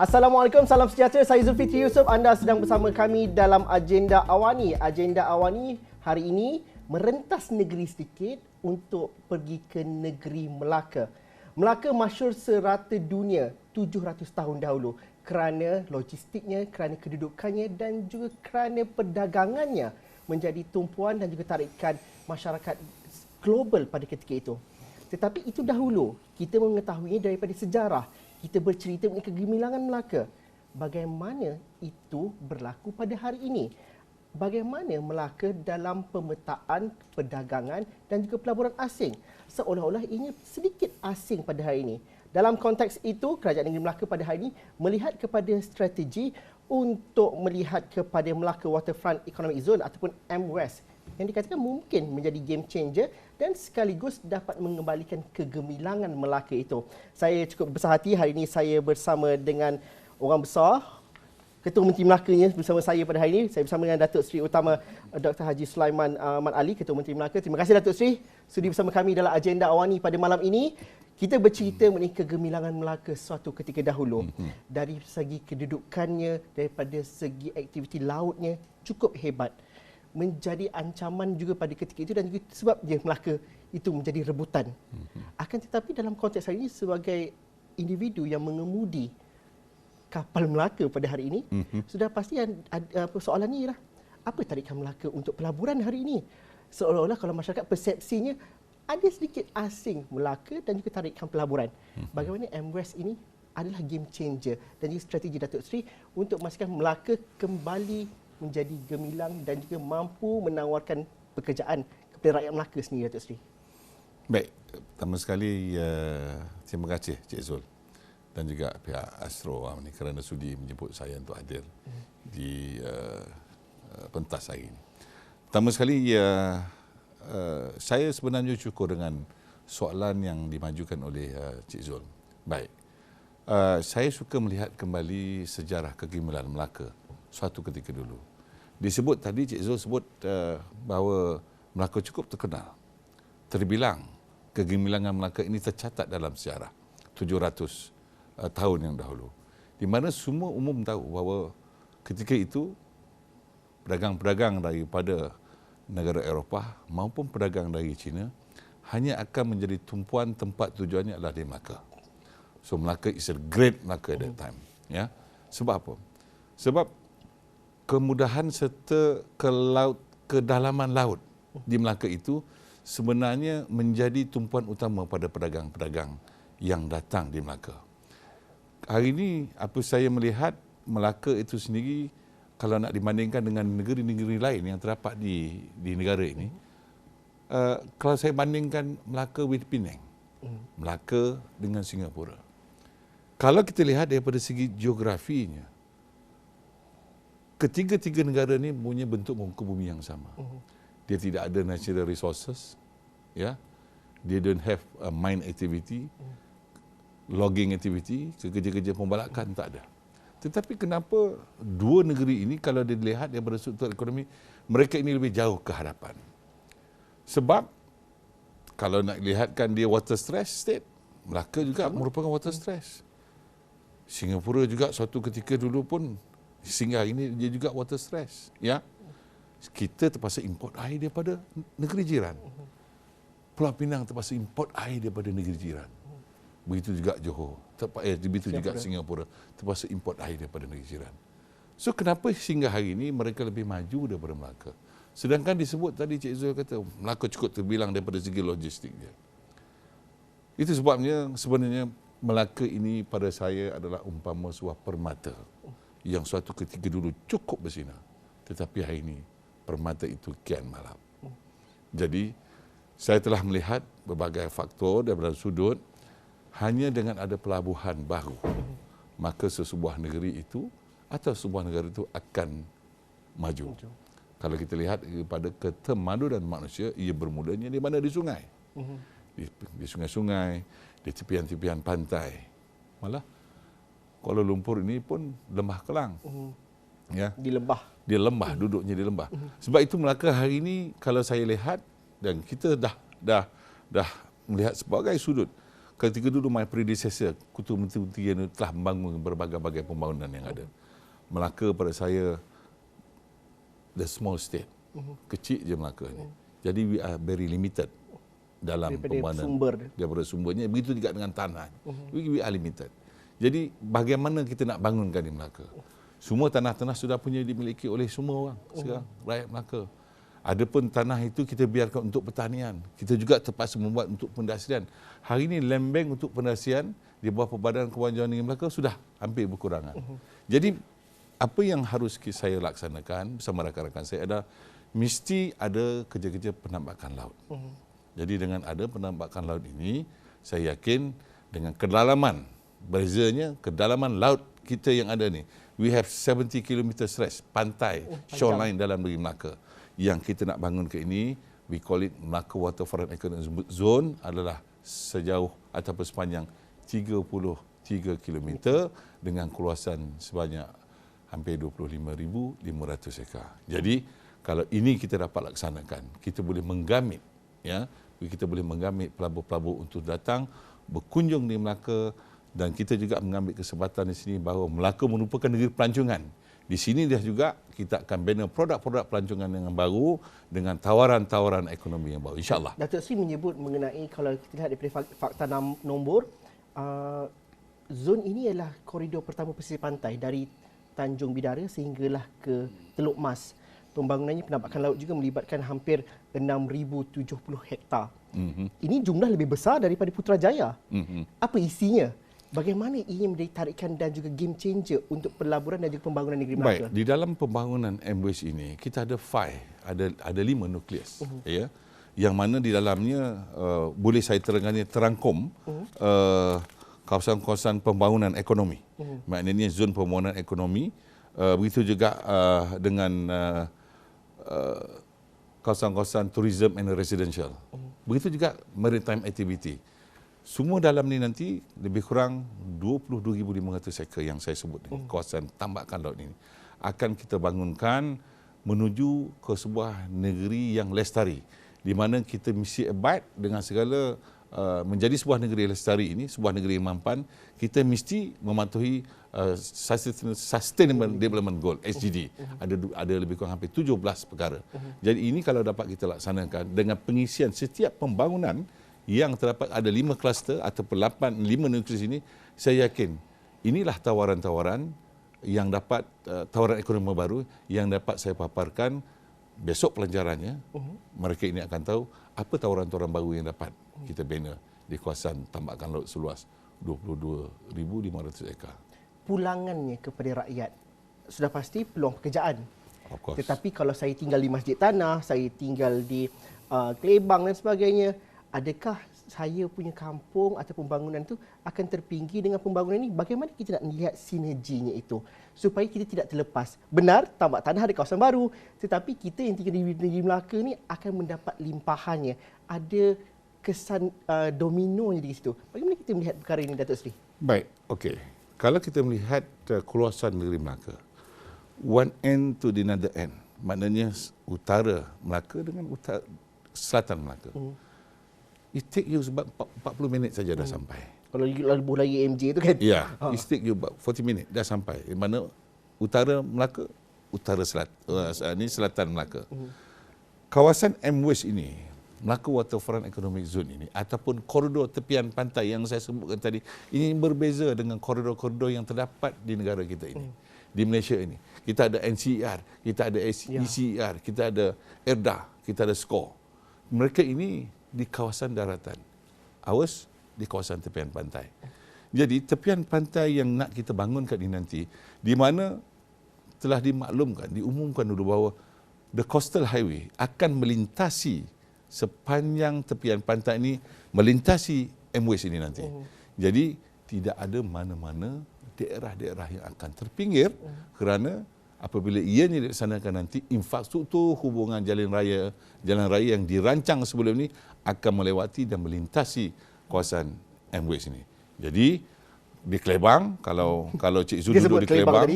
Assalamualaikum, salam sejahtera. Saya Zulfikri Yusof. Anda sedang bersama kami dalam Agenda Awani. Agenda Awani hari ini merentas negeri sedikit untuk pergi ke negeri Melaka. Melaka masyhur serata dunia 700 tahun dahulu kerana logistiknya, kerana kedudukannya dan juga kerana perdagangannya menjadi tumpuan dan juga tarikan masyarakat global pada ketika itu. Tetapi itu dahulu, kita mengetahuinya daripada sejarah. Kita bercerita mengenai kegemilangan Melaka. Bagaimana itu berlaku pada hari ini? Bagaimana Melaka dalam pemetaan perdagangan dan juga pelaburan asing? Seolah-olah ini sedikit asing pada hari ini. Dalam konteks itu, Kerajaan Negeri Melaka pada hari ini melihat kepada strategi untuk melihat kepada Melaka Waterfront Economic Zone ataupun MWES yang dikatakan mungkin menjadi game changer dan sekaligus dapat mengembalikan kegemilangan Melaka itu. Saya cukup besar hati hari ini saya bersama dengan orang besar, Ketua Menteri Melakanya bersama saya pada hari ini. Saya bersama dengan Datuk Seri Utama Dr. Haji Sulaiman Mat Ali, Ketua Menteri Melaka. Terima kasih Datuk Seri sudi bersama kami dalam Agenda Awani pada malam ini. Kita bercerita mengenai kegemilangan Melaka suatu ketika dahulu. Dari segi kedudukannya, daripada segi aktiviti lautnya cukup hebat. Menjadi ancaman juga pada ketika itu dan juga sebabnya Melaka itu menjadi rebutan. Akan tetapi dalam konteks hari ini sebagai individu yang mengemudi kapal Melaka pada hari ini, sudah pasti soalan ni lah, apa tarikan Melaka untuk pelaburan hari ini? Seolah-olah kalau masyarakat persepsinya ada sedikit asing Melaka dan juga tarikan pelaburan. Bagaimana MWES ini adalah game changer dan juga strategi Datuk Seri untuk memastikan Melaka kembali menjadi gemilang dan juga mampu menawarkan pekerjaan kepada rakyat Melaka sendiri, Datuk Seri. Baik, pertama sekali terima kasih Cik Zul dan juga pihak Astro ini kerana sudi menjemput saya untuk hadir di pentas hari ini. Pertama sekali saya sebenarnya syukur dengan soalan yang dimajukan oleh Cik Zul. Baik, saya suka melihat kembali sejarah kegemilangan Melaka suatu ketika dulu. Disebut tadi, Cik Zul sebut bahawa Melaka cukup terkenal. Terbilang kegemilangan Melaka ini tercatat dalam sejarah 700 tahun yang dahulu. Di mana semua umum tahu bahawa ketika itu pedagang-pedagang daripada negara Eropah maupun pedagang dari China hanya akan menjadi tumpuan tempat tujuannya adalah di Melaka. So Melaka is a great Melaka at that time. Ya. Sebab apa? Sebab kemudahan serta kedalaman laut di Melaka itu sebenarnya menjadi tumpuan utama pada pedagang-pedagang yang datang di Melaka. Hari ini apa saya melihat Melaka itu sendiri kalau nak dibandingkan dengan negeri-negeri lain yang terdapat di negara ini, kalau saya bandingkan Melaka with Penang, Melaka dengan Singapura. Kalau kita lihat daripada segi geografinya, ketiga-tiga negara ini punya bentuk muka bumi yang sama. Dia tidak ada natural resources, ya. Dia don't have a mine activity, logging activity, kerja-kerja pembalakan tak ada. Tetapi kenapa dua negeri ini kalau dilihat daripada struktur ekonomi, mereka ini lebih jauh ke hadapan? Sebab kalau nak lihatkan dia water stress state, Melaka juga merupakan water stress. Singapura juga suatu ketika dulu pun sehingga ini dia juga water stress, ya. Kita terpaksa import air daripada negeri jiran. Pulau Pinang terpaksa import air daripada negeri jiran. Begitu juga Johor, begitu juga Singapura terpaksa import air daripada negeri jiran. So kenapa sehingga hari ini mereka lebih maju daripada Melaka? Sedangkan disebut tadi Cik Zul kata Melaka cukup terbilang daripada segi logistik dia. Itu sebabnya sebenarnya Melaka ini pada saya adalah umpama sebuah permata yang suatu ketika dulu cukup bersinar. Tetapi hari ini permata itu kian malam. Jadi saya telah melihat berbagai faktor daripada sudut hanya dengan ada pelabuhan baru maka sesebuah negeri itu atau sebuah negara itu akan maju. Kalau kita lihat kepada ketemadunan manusia, ia bermulanya di mana? Di sungai. Di sungai-sungai, di tepian-tepian pantai. Malah Kuala Lumpur ini pun lembah Kelang. Ya. Di lembah. Di lembah, duduknya di lembah. Sebab itu Melaka hari ini kalau saya lihat dan kita dah melihat sebagai sudut, ketika dulu my predecessor, Ketua Menteri yang telah membangun berbagai-bagai pembangunan yang ada. Melaka pada saya, the small state. Kecil je Melaka ni. Jadi we are very limited dalam pembangunan. Daripada sumbernya. Begitu juga dengan tanah. We are limited. Jadi bagaimana kita nak bangunkan di Melaka? Semua tanah-tanah sudah punya dimiliki oleh semua orang sekarang, rakyat Melaka. Adapun tanah itu kita biarkan untuk pertanian. Kita juga terpaksa membuat untuk pendastrian. Hari ini land bank untuk pendastrian di bawah Badan Kewanjaman Negeri Melaka sudah hampir berkurangan. Jadi apa yang harus saya laksanakan bersama rakan-rakan saya adalah mesti ada kerja-kerja penambakan laut. Jadi dengan ada penambakan laut ini, saya yakin dengan kedalaman, bezanya kedalaman laut kita yang ada ni, we have 70 km stretch pantai, shoreline dalam negeri Melaka. Yang kita nak bangun ke ini, we call it Melaka Waterfront Economic Zone, adalah sejauh ataupun sepanjang 33 km dengan keluasan sebanyak hampir 25,500 ekar. Jadi kalau ini kita dapat laksanakan, kita boleh menggamit, ya, kita boleh menggamit pelabur-pelabur untuk datang berkunjung di Melaka, dan kita juga mengambil kesempatan di sini bahawa Melaka merupakan negeri pelancongan. Di sini dia juga kita akan bina produk-produk pelancongan yang baru dengan tawaran-tawaran ekonomi yang baru, insya-Allah. Datuk Seri menyebut mengenai, kalau kita lihat daripada fakta nombor, zon ini adalah koridor pertama pesisir pantai dari Tanjung Bidara sehinggalah ke Teluk Mas. Pembangunannya penambakan laut juga melibatkan hampir 6,070 hektar. Ini jumlah lebih besar daripada Putrajaya. Apa isinya? Bagaimana ia menjadi tarikan dan juga game changer untuk pelaburan dan juga pembangunan negeri Melaka? Baik, di dalam pembangunan MWS ini kita ada 5 nukleus, ya, yang mana di dalamnya boleh saya terangkum kawasan-kawasan pembangunan ekonomi. Maknanya zon pembangunan ekonomi, begitu juga dengan kawasan-kawasan tourism and residential. Begitu juga maritime activity. Semua dalam ni nanti lebih kurang 22,500 ekar yang saya sebut ni, kawasan tambakan laut ini akan kita bangunkan menuju ke sebuah negeri yang lestari, di mana kita mesti abide dengan segala menjadi sebuah negeri lestari ini, sebuah negeri yang mampan. Kita mesti mematuhi Sustainable Development Goal, SDG. Ada lebih kurang hampir 17 perkara. Jadi ini kalau dapat kita laksanakan dengan pengisian setiap pembangunan yang terdapat ada 5 kluster ataupun 5 nukleus ini, saya yakin inilah tawaran-tawaran yang dapat, tawaran ekonomi baru yang dapat saya paparkan besok pelajarannya. Mereka ini akan tahu apa tawaran-tawaran baru yang dapat kita bina di kawasan tambakan laut seluas 22,500 ekar. Pulangannya kepada rakyat sudah pasti peluang pekerjaan. Tetapi kalau saya tinggal di Masjid Tanah, saya tinggal di Kelebang dan sebagainya, adakah saya punya kampung atau pembangunan itu akan terpinggir dengan pembangunan ini? Bagaimana kita nak melihat sinerginya itu supaya kita tidak terlepas? Benar, tambak tanah ada kawasan baru, tetapi kita yang tinggal di negeri Melaka ni akan mendapat limpahannya. Ada kesan dominonya di situ. Bagaimana kita melihat perkara ini, Datuk Seri? Baik, okey. Kalau kita melihat keluasan negeri Melaka, one end to the another end, maknanya utara Melaka dengan selatan Melaka. It take you sebab 40 minit saja dah sampai. Kalau lebuh lagi MJ tu kan? Ya, it take you about 40 minit dah sampai. Di mana utara Melaka, selatan Melaka. Kawasan MWest ini, Melaka Waterfront Economic Zone ini, ataupun koridor tepian pantai yang saya sebutkan tadi, ini berbeza dengan koridor-koridor yang terdapat di negara kita ini. Di Malaysia ini. Kita ada NCER, kita ada ECER, kita ada ERDA, kita ada SCORE. Mereka ini di kawasan daratan. Awas di kawasan tepian pantai. Jadi tepian pantai yang nak kita bangunkan ini nanti, di mana telah dimaklumkan, diumumkan dulu bahawa the coastal highway akan melintasi sepanjang tepian pantai ini, melintasi MWest ini nanti. Jadi tidak ada mana-mana daerah-daerah yang akan terpinggir kerana apabila ianya dilaksanakan nanti, infrastruktur hubungan jalan raya yang dirancang sebelum ini akan melewati dan melintasi kawasan MWest ini. Jadi di Kelebang, kalau Cik Zul duduk di Kelebang,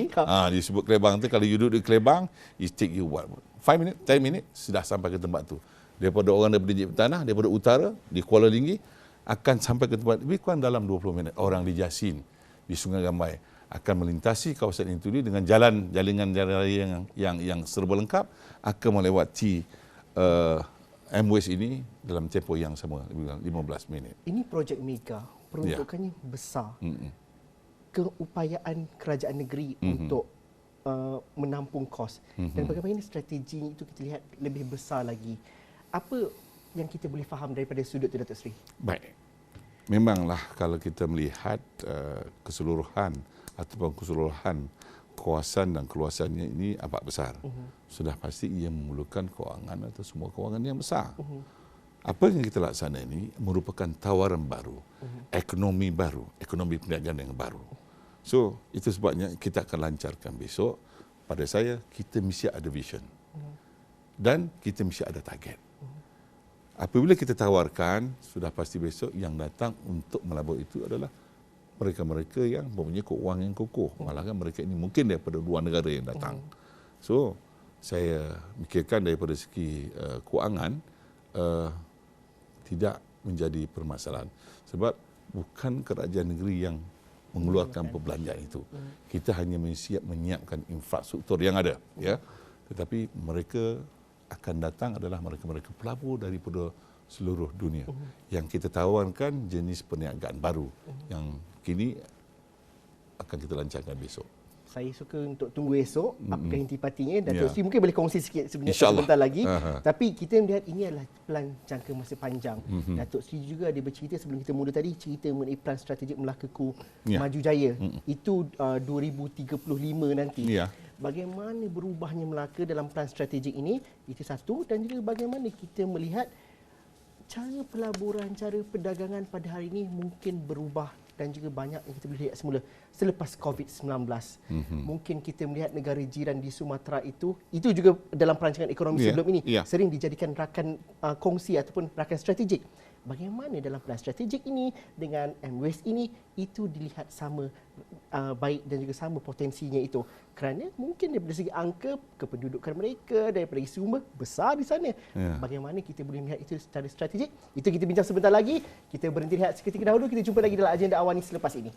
disebut Kelebang tu, kalau you duduk di Kelebang, it take you 5 minit, 10 minit sudah sampai ke tempat tu. Daripada orang daripada Tanah, daripada utara di Kuala Linggi, akan sampai ke tempat lebih kurang dalam 20 minit. Orang di Jasin, di Sungai Gambai akan melintasi kawasan itu dengan jalan raya yang serba lengkap, akan melewati MWest ini dalam tempoh yang sama, lebih kurang 15 minit. Ini projek mega, peruntukannya besar. Keupayaan kerajaan negeri untuk menampung kos. Dan bagaimana strategi itu kita lihat lebih besar lagi. Apa yang kita boleh faham daripada sudut itu, Datuk Seri? Baik. Memanglah kalau kita melihat keseluruhan kawasan dan keluasannya ini amat besar. Sudah pasti ia memerlukan kewangan atau semua kewangan yang besar. Apa yang kita laksana ini merupakan tawaran baru, ekonomi baru, ekonomi perniagaan yang baru. So, itu sebabnya kita akan lancarkan besok. Pada saya, kita mesti ada vision. Dan kita mesti ada target. Apabila kita tawarkan, sudah pasti besok yang datang untuk melabur itu adalah mereka-mereka yang mempunyai keuangan yang kokoh. Malahkan mereka ini mungkin daripada luar negara yang datang. So, saya fikirkan daripada segi keuangan tidak menjadi permasalahan. Sebab bukan kerajaan negeri yang mengeluarkan perbelanjaan itu. Kita hanya menyiapkan infrastruktur yang ada, ya. Tetapi mereka akan datang adalah mereka-mereka pelabur daripada seluruh dunia. Yang kita tawarkan jenis perniagaan baru yang kini akan kita lancarkan besok. Saya suka untuk tunggu esok apakah intipatinya. Datuk Seri mungkin boleh kongsi sikit sebentar lagi. Tapi kita melihat ini adalah pelan jangka masa panjang. Datuk Seri juga ada bercerita sebelum kita mula tadi, cerita mengenai plan strategik Melaka-Ku Maju Jaya. Itu 2035 nanti. Bagaimana berubahnya Melaka dalam plan strategik ini, itu satu. Dan juga bagaimana kita melihat cara pelaburan, cara perdagangan pada hari ini mungkin berubah. Dan juga banyak yang kita boleh lihat semula selepas COVID-19. Mungkin kita melihat negara jiran di Sumatera itu juga dalam perancangan ekonomi sebelum ini sering dijadikan rakan kongsi ataupun rakan strategik. Bagaimana dalam plan strategik ini dengan MWest ini, itu dilihat sama baik dan juga sama potensinya itu. Kerana mungkin daripada segi angka kependudukan mereka, daripada segi sumber besar di sana. Bagaimana kita boleh melihat itu secara strategik? Itu kita bincang sebentar lagi. Kita berhenti rehat seketika dahulu. Kita jumpa lagi dalam agenda awal ini selepas ini.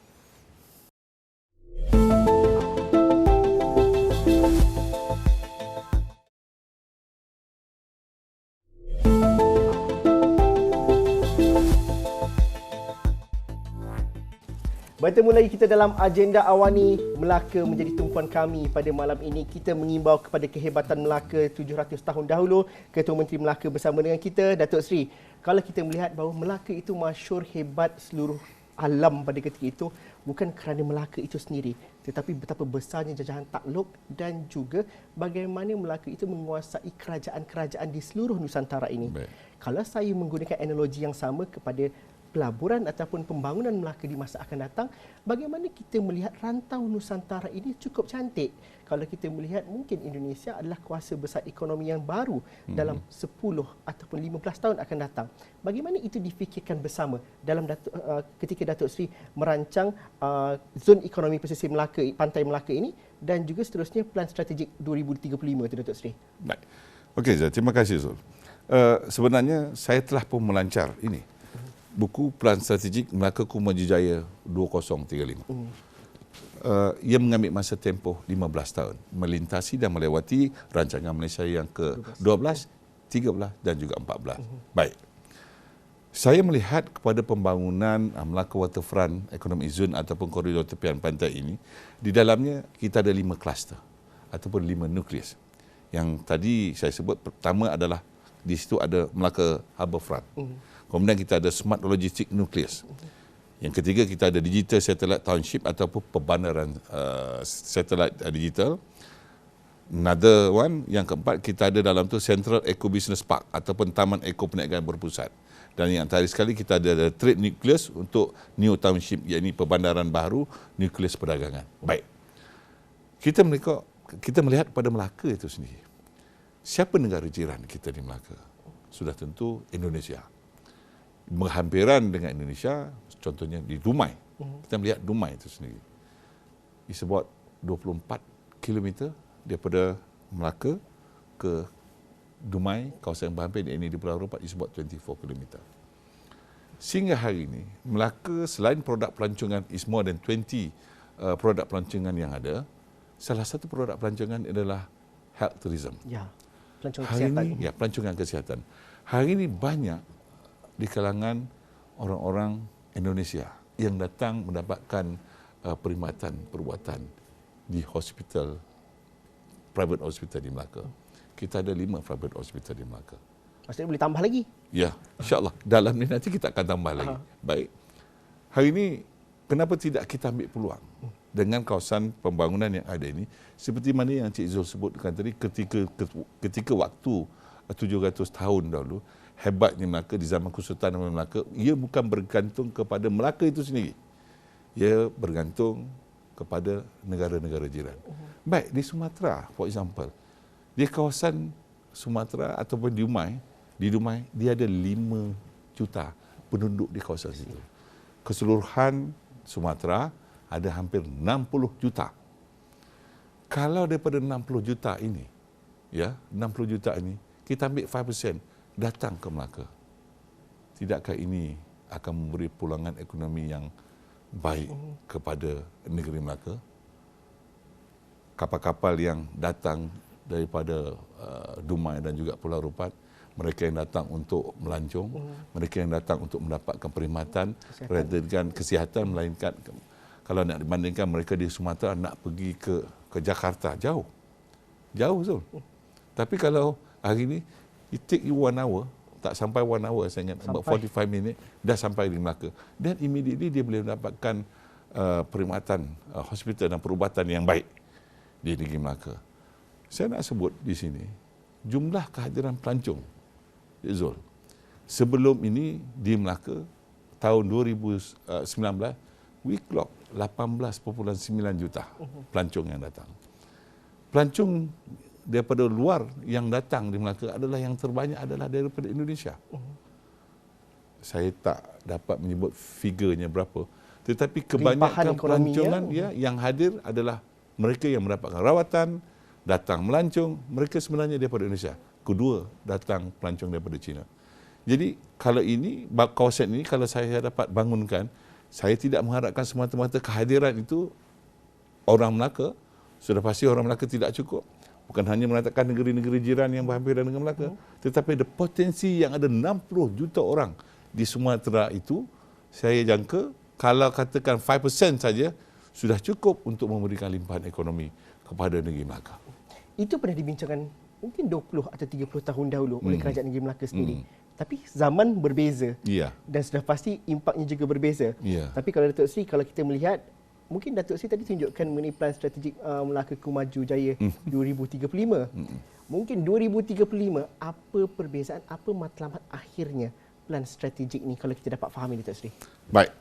Bertemu lagi kita dalam agenda Awani Melaka menjadi tumpuan kami. Pada malam ini kita mengimbau kepada kehebatan Melaka 700 tahun dahulu. Ketua Menteri Melaka bersama dengan kita, Datuk Seri. Kalau kita melihat bahawa Melaka itu masyhur hebat seluruh alam pada ketika itu, bukan kerana Melaka itu sendiri, tetapi betapa besarnya jajahan takluk dan juga bagaimana Melaka itu menguasai kerajaan-kerajaan di seluruh Nusantara ini. Kalau saya menggunakan analogi yang sama kepada pelaburan ataupun pembangunan Melaka di masa akan datang, bagaimana kita melihat rantau Nusantara ini cukup cantik. Kalau kita melihat mungkin Indonesia adalah kuasa besar ekonomi yang baru dalam 10 ataupun 15 tahun akan datang. Bagaimana itu difikirkan bersama dalam ketika Datuk Seri merancang zon ekonomi pesisir Melaka, pantai Melaka ini, dan juga seterusnya plan strategik 2035 itu, Datuk Seri. Baik. Okey, terima kasih Zul. Sebenarnya saya telah pun melancar ini buku Plan Strategik Melaka-Ku Maju Jaya 2035. Ia mengambil masa tempoh 15 tahun melintasi dan melewati rancangan Malaysia yang ke-12, 13 dan juga 14. Baik. Saya melihat kepada pembangunan Melaka Waterfront Economic Zone ataupun koridor tepian pantai ini, di dalamnya kita ada 5 kluster ataupun 5 nukleus. Yang tadi saya sebut pertama adalah di situ ada Melaka Harbourfront. Kemudian kita ada Smart Logistic Nucleus. Yang ketiga kita ada Digital Satellite Township ataupun perbandaran satellite digital. Another one, yang keempat kita ada dalam tu Central Eco Business Park ataupun Taman Eko Perniagaan Berpusat. Dan yang terakhir sekali kita ada Trade Nucleus untuk New Township, iaitu perbandaran baru, nukleus perdagangan. Baik. Kita melihat pada Melaka itu sendiri. Siapa negara jiran kita di Melaka? Sudah tentu Indonesia. Berhampiran dengan Indonesia, contohnya di Dumai. Kita melihat Dumai itu sendiri. It's about 24 km daripada Melaka ke Dumai, kawasan berhampir ini di Pulau Rompat, is about 24 km. Sehingga hari ini, Melaka selain produk pelancongan is more than 20 produk pelancongan yang ada, salah satu produk pelancongan adalah health tourism. Ya, pelancongan Hari kesihatan. ini, ya, pelancongan kesihatan. Hari ini banyak di kalangan orang-orang Indonesia yang datang mendapatkan perkhidmatan perubatan di hospital, private hospital di Melaka. Kita ada 5 private hospital di Melaka. Maksudnya boleh tambah lagi? Ya, insyaAllah. Dalam ni nanti kita akan tambah lagi. Baik. Hari ini, kenapa tidak kita ambil peluang dengan kawasan pembangunan yang ada ini, seperti mana yang Cik Zul sebutkan tadi, ketika waktu 700 tahun dahulu, hebatnya Melaka di zaman Kesultanan Melaka, ia bukan bergantung kepada Melaka itu sendiri. Ia bergantung kepada negara-negara jiran. Baik, di Sumatera, for example, di kawasan Sumatera ataupun di Dumai, dia ada 5 juta penduduk di kawasan situ. Keseluruhan Sumatera ada hampir 60 juta. Kalau daripada 60 juta ini, ya, 60 juta ini, kita ambil 5% datang ke Melaka. Tidakkah ini akan memberi pulangan ekonomi yang baik kepada negeri Melaka? Kapal-kapal yang datang daripada Dumai dan juga Pulau Rupat, mereka yang datang untuk melancong, mereka yang datang untuk mendapatkan perkhidmatan, kesihatan, melainkan kalau nak dibandingkan mereka di Sumatera nak pergi ke Jakarta, jauh Zul. Tapi kalau hari ini it take you 1 hour, tak sampai 1 hour, saya ingat about 45 minit dah sampai di Melaka, dan immediately dia boleh mendapatkan perkhidmatan hospital dan perubatan yang baik di negeri Melaka. Saya nak sebut di sini jumlah kehadiran pelancong, Zul. Sebelum ini di Melaka tahun 2019 we clock 18.9 juta pelancong yang datang. Pelancong daripada luar yang datang di Melaka adalah yang terbanyak adalah daripada Indonesia. Saya tak dapat menyebut figurnya berapa, tetapi kebanyakan pelancongan yang hadir adalah mereka yang mendapatkan rawatan, datang melancong, mereka sebenarnya daripada Indonesia. Kedua, datang pelancong daripada China. Jadi, kalau ini, kawasan ini, kalau saya dapat bangunkan, saya tidak mengharapkan semata-mata kehadiran itu orang Melaka. Sudah pasti orang Melaka tidak cukup. Bukan hanya menatakan negeri-negeri jiran yang berhampiran dengan Melaka, tetapi ada potensi yang ada 60 juta orang di Sumatera itu. Saya jangka, kalau katakan 5% saja, sudah cukup untuk memberikan limpahan ekonomi kepada negeri Melaka. Itu pernah dibincangkan mungkin 20 atau 30 tahun dahulu oleh Kerajaan Negeri Melaka sendiri. Tapi zaman berbeza. Dan sudah pasti impaknya juga berbeza. Tapi kalau Datuk Seri, kalau kita melihat, mungkin Datuk Seri tadi tunjukkan mengenai plan strategik Melaka Kumaju Jaya 2035. Mungkin 2035, apa perbezaan, apa matlamat akhirnya plan strategik ni kalau kita dapat fahami, Datuk Seri? Baik.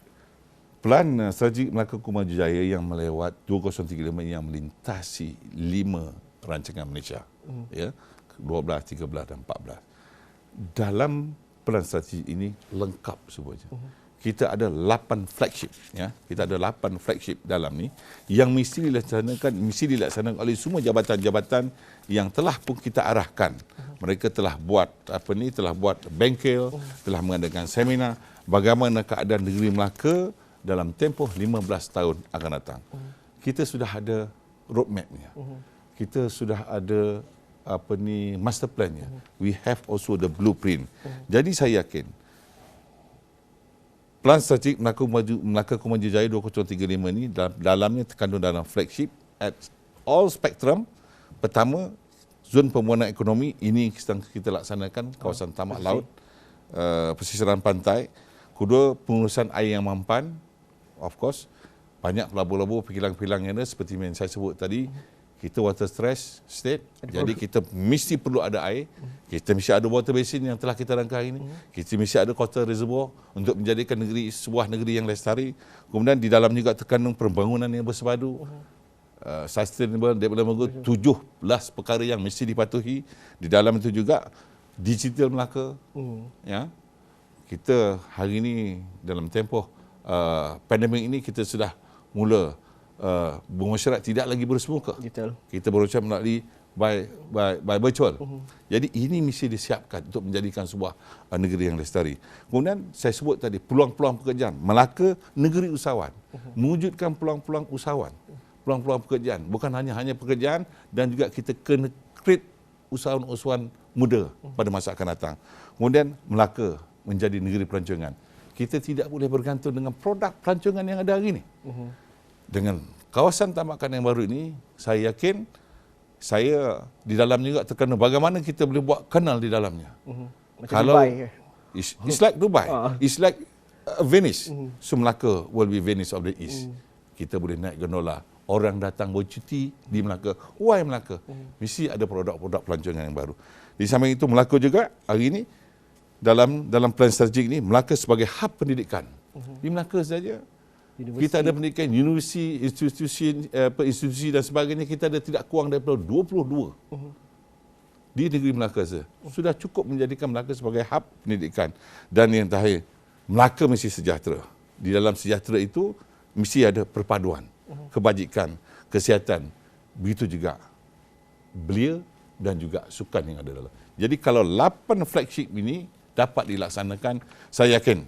Plan strategik Melaka Kumaju Jaya yang melewat 2035 yang melintasi 5 rancangan Malaysia, ya, 12, 13 dan 14. Dalam plan strategi ini lengkap semuanya. Kita ada 8 flagship, ya. Kita ada 8 flagship dalam ni yang mesti dilaksanakan oleh semua jabatan-jabatan yang telah pun kita arahkan. Mereka telah buat telah buat bengkel, telah mengadakan seminar bagaimana keadaan negeri Melaka dalam tempoh 15 tahun akan datang. Kita sudah ada roadmap-nya. Kita sudah ada master plan-nya. We have also the blueprint. Jadi saya yakin plan strategik Melaka Kumaju Jaya 2035 ini dalamnya terkandung dalam flagship at all spectrum. Pertama, zon pembangunan ekonomi ini sedang kita laksanakan kawasan tamak laut, pesisiran pantai. Kedua, pengurusan air yang mampan. Of course, banyak pelabur-labur, kilang-kilang yang ada seperti yang saya sebut tadi. Kita water stress state, jadi kita mesti perlu ada air. Kita mesti ada water basin yang telah kita rangka ini. Kita mesti ada coastal reservoir untuk menjadikan sebuah negeri yang lestari. Kemudian di dalam juga terkandung pembangunan yang bersepadu, sustainable development goal, 17 perkara yang mesti dipatuhi. Di dalam itu juga digital Melaka. Ya, kita hari ini dalam tempoh pandemik ini kita sudah mula bermasyarakat tidak lagi bersemuka. Betul. Kita berusaha melalui by virtual. Jadi ini mesti disiapkan untuk menjadikan sebuah negeri yang lestari. Kemudian saya sebut tadi peluang-peluang pekerjaan. Melaka negeri usahawan. Mewujudkan peluang-peluang usahawan. Peluang-peluang pekerjaan. Bukan hanya pekerjaan dan juga kita kena create usahawan-usahawan muda pada masa akan datang. Kemudian Melaka menjadi negeri pelancongan. Kita tidak boleh bergantung dengan produk pelancongan yang ada hari ini. Dengan kawasan tambakan yang baru ini, saya yakin saya di dalamnya juga terkena bagaimana kita boleh buat kanal di dalamnya. Macam Kalau Dubai. it's like Dubai, it's like Venice. So Melaka will be Venice of the East. Kita boleh naik gondola. Orang datang bercuti di Melaka. Why Melaka? Mesti ada produk-produk pelancongan yang baru. Di samping itu Melaka juga hari ini dalam plan strategik ini Melaka sebagai hub pendidikan. Di Melaka saja kita ada pendidikan, universiti, institusi dan sebagainya, kita ada tidak kurang daripada 22 di negeri Melaka saja. Sudah cukup menjadikan Melaka sebagai hub pendidikan. Dan yang terakhir, Melaka mesti sejahtera. Di dalam sejahtera itu, mesti ada perpaduan, kebajikan, kesihatan. Begitu juga belia dan juga sukan yang ada dalam. Jadi kalau 8 flagship ini dapat dilaksanakan, saya yakin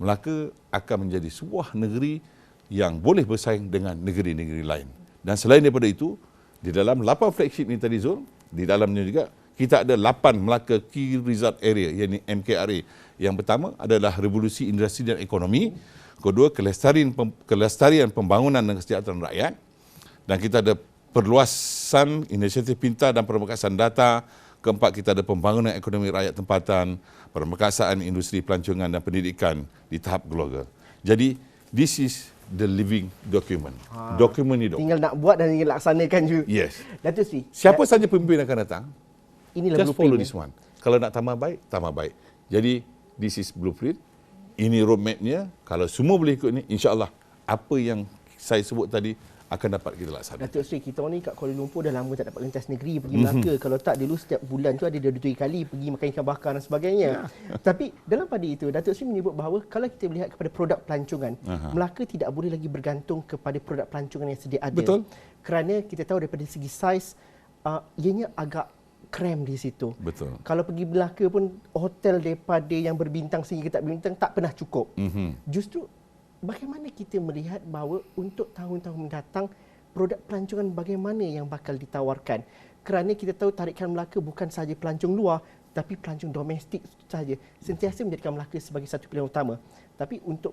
Melaka akan menjadi sebuah negeri yang boleh bersaing dengan negeri-negeri lain. Dan selain daripada itu, di dalam 8 flagship ini tadi Zul, di dalamnya juga kita ada 8 Melaka Key Result Area, iaitu MKRA. Yang pertama adalah revolusi industri dan ekonomi. Kedua, kelestarian pembangunan dan kesejahteraan rakyat. Dan kita ada perluasan inisiatif pintar dan pemekasan data. Keempat, kita ada pembangunan ekonomi rakyat tempatan, pemekasan industri pelancongan dan pendidikan di tahap global. Jadi, this is the living document. Dokumen hidup. Tinggal nak buat dan tinggal laksanakan juga. Yes. Datuk Seri, Siapa saja pemimpin akan datang, inilah just follow blueprint. this one. Kalau nak tambah baik. Jadi, this is blueprint. Ini roadmap-nya. Kalau semua boleh ikut ni, insya-Allah apa yang saya sebut tadi akan dapat kita laksanakan. Datuk Seri, kita orang ni kat Kuala Lumpur dah lama tak dapat lintas negeri pergi Melaka. Kalau tak, dulu setiap bulan tu ada 2-3 kali pergi makan ikan bakar dan sebagainya. Tapi dalam pada itu, Datuk Seri menyebut bahawa kalau kita melihat kepada produk pelancongan, Melaka tidak boleh lagi bergantung kepada produk pelancongan yang sedia ada. Betul. Kerana kita tahu daripada segi saiz, ianya agak krem di situ. Betul. Kalau pergi Melaka pun, hotel daripada yang berbintang sehingga tak berbintang tak pernah cukup. Justru bagaimana kita melihat bahawa untuk tahun-tahun mendatang produk pelancongan bagaimana yang bakal ditawarkan? Kerana kita tahu tarikan Melaka bukan sahaja pelancong luar, tapi pelancong domestik sahaja. Sentiasa menjadikan Melaka sebagai satu pilihan utama. Tapi untuk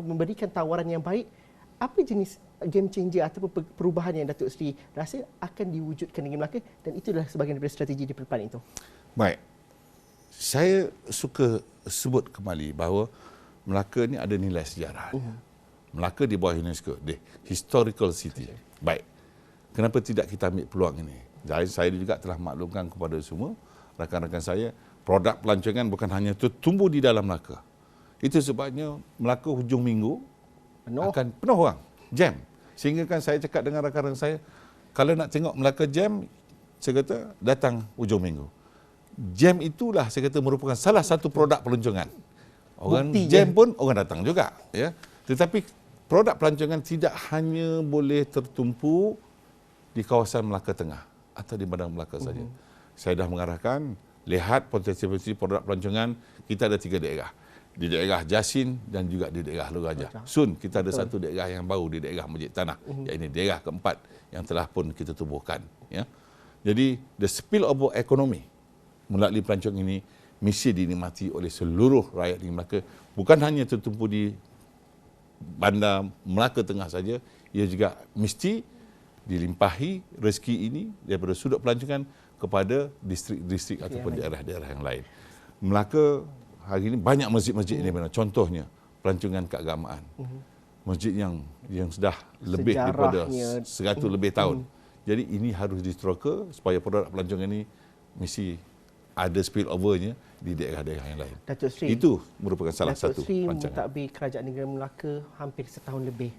memberikan tawaran yang baik, apa jenis game changer ataupun perubahan yang Datuk Seri rasa akan diwujudkan dengan Melaka, dan itulah sebahagian daripada strategi development itu? Baik. Saya suka sebut kembali bahawa Melaka ni ada nilai sejarah. Melaka di bawah UNESCO, the historical city. Baik. Kenapa tidak kita ambil peluang ini? Jadi saya juga telah maklumkan kepada semua rakan-rakan saya, produk pelancongan bukan hanya tumbuh di dalam Melaka. Itu sebabnya Melaka hujung minggu akan penuh orang, jam. Sehingga kan saya cakap dengan rakan-rakan saya, kalau nak tengok Melaka jam, saya kata datang hujung minggu. Jam itulah saya kata merupakan salah satu produk pelancongan. Orang jam pun orang datang juga, ya. Tetapi produk pelancongan tidak hanya boleh tertumpu di kawasan Melaka Tengah atau di Bandar Melaka saja. Saya dah mengarahkan, lihat potensi produk pelancongan, kita ada 3 daerah. Di daerah Jasin dan juga di daerah Lurajah. Soon kita ada satu daerah yang baru di daerah Masjid Tanah, iaitu daerah keempat yang telah pun kita tubuhkan, ya. Jadi the spillover ekonomi melalui pelancongan ini mesti dinikmati oleh seluruh rakyat di Melaka, bukan hanya tertumpu di Bandar Melaka Tengah saja, ia juga mesti dilimpahi rezeki ini daripada sudut pelancongan kepada distrik-distrik ataupun daerah-daerah yang lain. Melaka hari ini banyak masjid-masjid ini, contohnya pelancongan keagamaan. Masjid yang sudah lebih daripada 100 lebih tahun. Jadi ini harus diteroka supaya produk pelancongan ini mesti ada spillover-nya di daerah-daerah yang lain. Datuk Seri, itu merupakan salah satu rancangan. rancangan. Mentadbir Kerajaan Negeri Melaka hampir setahun lebih.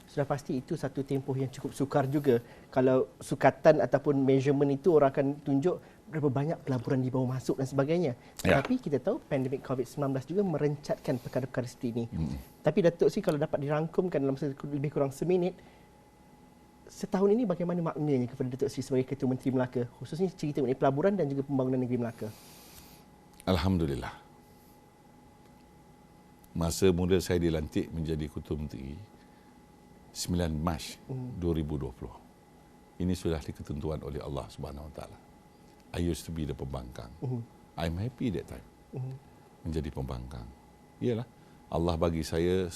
Sudah pasti itu satu tempoh yang cukup sukar juga. Kalau sukatan ataupun measurement itu orang akan tunjuk berapa banyak pelaburan dibawa masuk dan sebagainya. Tetapi kita tahu pandemik COVID-19 juga merencatkan perkara-perkara seperti ini. Tapi Datuk Seri, kalau dapat dirangkumkan dalam lebih kurang seminit, setahun ini bagaimana maknanya kepada Datuk Seri sebagai Ketua Menteri Melaka, khususnya cerita mengenai pelaburan dan juga pembangunan negeri Melaka? Alhamdulillah. Masa muda saya dilantik menjadi Ketua Menteri 9 Mac 2020. Ini sudah diketentuan oleh Allah Subhanahu Wa Taala. I used to be the pembangkang. I'm happy that time. Menjadi pembangkang. Iyalah, Allah bagi saya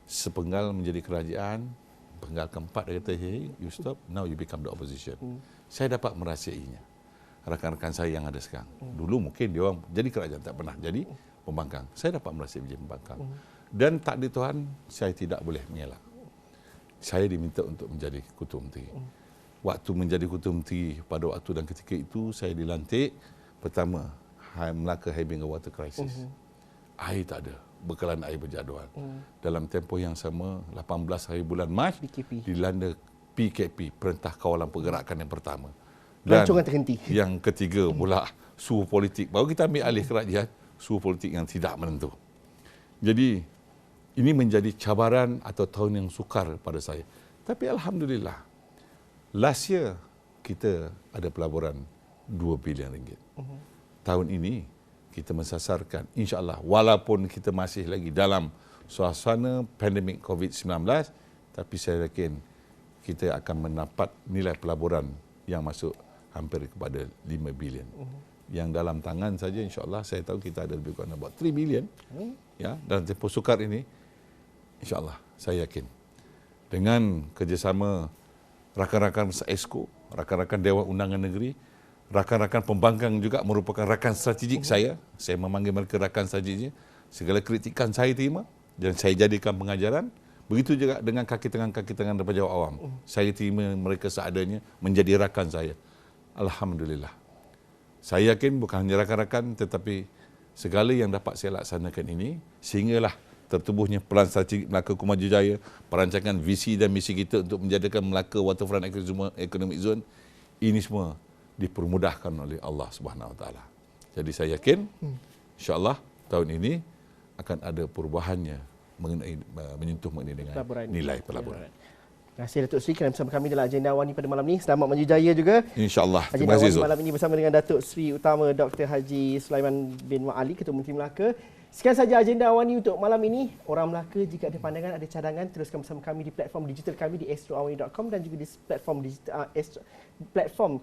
sepenggal menjadi kerajaan, penggal keempat dia kata, hey, you stop, now you become the opposition. Saya dapat merahsiainya. Rakan-rakan saya yang ada sekarang. Dulu mungkin dia orang jadi kerajaan, tak pernah jadi pembangkang. Saya dapat merahsiai menjadi pembangkang. Dan takdir Tuhan, saya tidak boleh mengelak. Saya diminta untuk menjadi Ketua Menteri. Waktu menjadi Ketua Menteri, pada waktu dan ketika itu, saya dilantik. Pertama, Melaka having a water crisis. Air tak ada. Bekalan air berjadual. Dalam tempoh yang sama, 18 hari bulan Mac, dilanda PKP, Perintah Kawalan Pergerakan yang pertama. Dan Pelancongan terhenti. Yang ketiga pula, suhu politik. Baru kita ambil alih kerajaan, suhu politik yang tidak menentu. Jadi, ini menjadi cabaran atau tahun yang sukar pada saya. Tapi Alhamdulillah, last year kita ada pelaburan 2 bilion ringgit. Tahun ini kita mensasarkan, insya-Allah, walaupun kita masih lagi dalam suasana pandemik COVID-19, tapi saya yakin kita akan mendapat nilai pelaburan yang masuk hampir kepada 5 bilion. Yang dalam tangan saja, insya-Allah, saya tahu kita ada lebih kurang about 3 bilion. Ya, dalam tempoh sukar ini, insya-Allah, saya yakin dengan kerjasama rakan-rakan Exco, rakan-rakan Dewan Undangan Negeri, rakan-rakan pembangkang juga merupakan rakan strategik saya. Saya memanggil mereka rakan strategik. Segala kritikan saya terima dan saya jadikan pengajaran. Begitu juga dengan kaki tangan daripada awam. Saya terima mereka seadanya menjadi rakan saya. Alhamdulillah. Saya yakin bukan hanya rakan-rakan tetapi segala yang dapat saya laksanakan ini sehinggalah tertubuhnya pelan strategik Melaka Kumaju Jaya, perancangan visi dan misi kita untuk menjadikan Melaka Waterfront Economic Zone, ini semua dipermudahkan oleh Allah Subhanahu Wa Taala. Jadi saya yakin insya-Allah tahun ini akan ada perubahannya menyentuh mengenai dengan nilai pelaburan. Terima kasih Datuk Seri kerana bersama kami dalam agenda awani pada malam ini. Selamat maju jaya juga. InsyaAllah. Agenda awani malam ini bersama dengan Datuk Seri Utama Dr. Haji Sulaiman bin Mak Ali, Ketua Menteri Melaka. Sekian saja agenda awani untuk malam ini. Orang Melaka, jika ada pandangan, ada cadangan, teruskan bersama kami di platform digital kami di astroawani.com dan juga di platform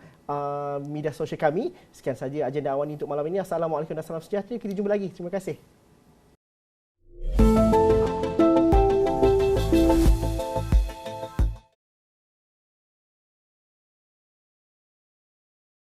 media sosial kami. Sekian saja agenda awani untuk malam ini. Assalamualaikum dan salam sejahtera. Kita jumpa lagi. Terima kasih.